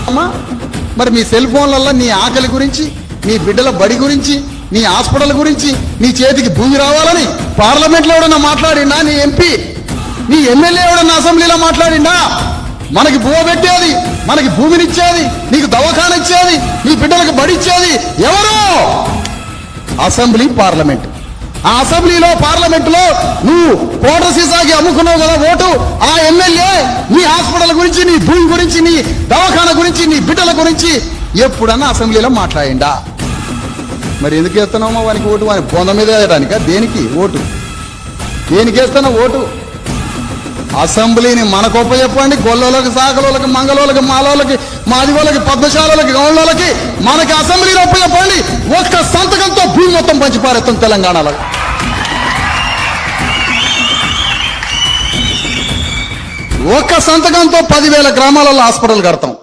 అమ్మా మరి మీ సెల్ ఫోన్లలో నీ ఆకలి గురించి, నీ బిడ్డల బడి గురించి, నీ హాస్పిటల్ గురించి, నీ చేతికి భూమి రావాలని పార్లమెంట్లో ఎవడన్నా మాట్లాడిండా? నీ ఎంపీ, నీ ఎమ్మెల్యే ఎవడన్నా అసెంబ్లీలో మాట్లాడిండా? మనకి భూమి పెట్టేది, మనకి భూమినిచ్చేది, నీకు దవాఖాన ఇచ్చేది, నీ బిడ్డలకు బడి ఇచ్చేది ఎవరు? Assembly, parliament. ఆ అసెంబ్లీలో, పార్లమెంటులో నువ్వు కోటర్ సీసాకి అమ్ముకున్నావు కదా ఓటు. ఆ ఎమ్మెల్యే నీ హాస్పిటల్ గురించి, నీ భూమి గురించి, నీ దవాఖాన గురించి, నీ బిడ్డల గురించి ఎప్పుడన్నా అసెంబ్లీలో మాట్లాడిండా? మరి ఎందుకు వేస్తున్నామో వానికి ఓటు? వాని బొంద మీద వేయడానిక? దేనికి ఓటు? దేనికి వేస్తున్నావు ఓటు? అసెంబ్లీని మనకు చెప్పండి, గొల్లోళ్ళకి, సాకలోళ్ళకి, మంగళోళ్ళకి, మాలోళ్ళకి, మాదిగోళ్ళకి, పద్మశాలకి, గౌళ్ళకి మనకి అసెంబ్లీలో చెప్పండి. ఒక్క సంతకంతో భూమి మొత్తం పంచిపారేస్తాం తెలంగాణలో. ఒక్క సంతకంతో 10,000 గ్రామాలలో హాస్పిటల్ కడతాం.